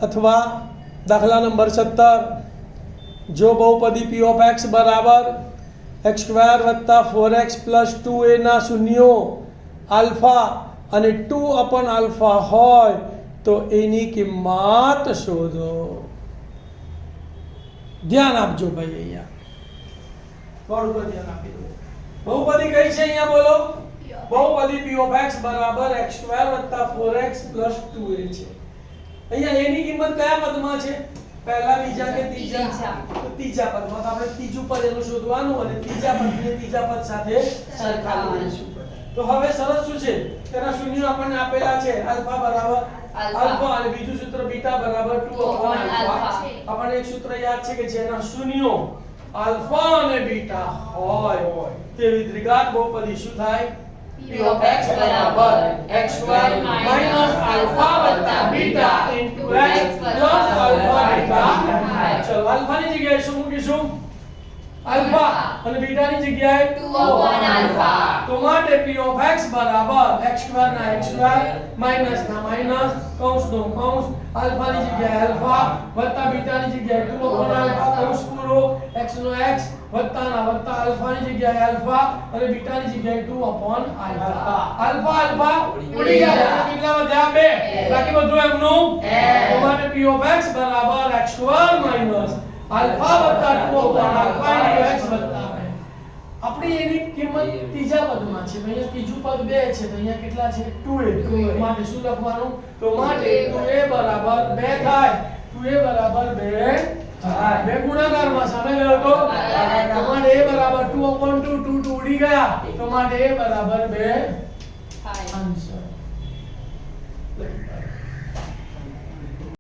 अथवा दाखला नंबर 17 जो बहुपदी p ऑफ x बराबर x² + 4x + 2a ના શૂન્યો આલ્ફા અને 2 આલ્ફા હોય તો એની કિંમત શોધો। ધ્યાન આપજો ભાઈ, અહીંયા થોડું પર ધ્યાન આપી દો। बहुपदी कई છે અહીંયા બોલો? बहुपदी p ऑफ x बराबर x² + 4x + 2a છે। અહીંયા a ની કિંમત કયા પદમાં છે? પહેલા, બીજા કે ત્રીજા? તો ત્રીજા પદમાં। તો આપણે ત્રીજું પદ એનું શોધવાનું અને ત્રીજા પદને ત્રીજા પદ સાથે સરખાવી દઈશું। તો હવે સરસ શું છે, તેના શૂન્યો આપણને આપેલા છે, આલ્ફા બરાબર આલ્ફા અને બીજું સૂત્ર બીટા બરાબર 2/આલ્ફા। આપણને એક સૂત્ર યાદ છે કે જેના શૂન્યો આલ્ફા અને બીટા હોય તેવી દ્વિઘાત બહુપદી શું થાય? p of x બરાબર x² - alpha + beta * x + alpha beta. ચલો આલ્ફાની જગ્યાએ શું મૂકીશું? આલ્ફા અને બીટાની જગ્યાએ 2/આલ્ફા। તો માટે p of x બરાબર x² ના x² માઈનસ ના માઈનસ કૌંસ નો કૌંસ આલ્ફાની જગ્યાએ આલ્ફા વત્તા બીટાની જગ્યાએ 2/આલ્ફા કૌંસ પૂરો x નો x વત્તા ના વત્તા આલ્ફાની જગ્યાએ આલ્ફા અને બીટાની જગ્યાએ 2/આલ્ફા। આલ્ફા આલ્ફા ઉડી ગયા, કેટલા વધ્યા? 2, બાકી બધું એમનું। તો માટે p of x બરાબર x² માઈનસ આલ્ફા વત્તા 2/આલ્ફા * x વત્તા 2। આપણી એની કિંમત ત્રીજા પદમાં છે, અહીંયા ત્રીજું પદ 2 છે, તો અહીંયા કેટલા છે? 2a। માટે શું લખવાનું? તો માટે 2a બરાબર 2 થાય, 2a બરાબર 2 થાય। બે ગુણાકારમાં સામે ગયો તો માટે a બરાબર 2/2 2 ઉડી ગયા, તો માટે a બરાબર 2 થાય। આન્સર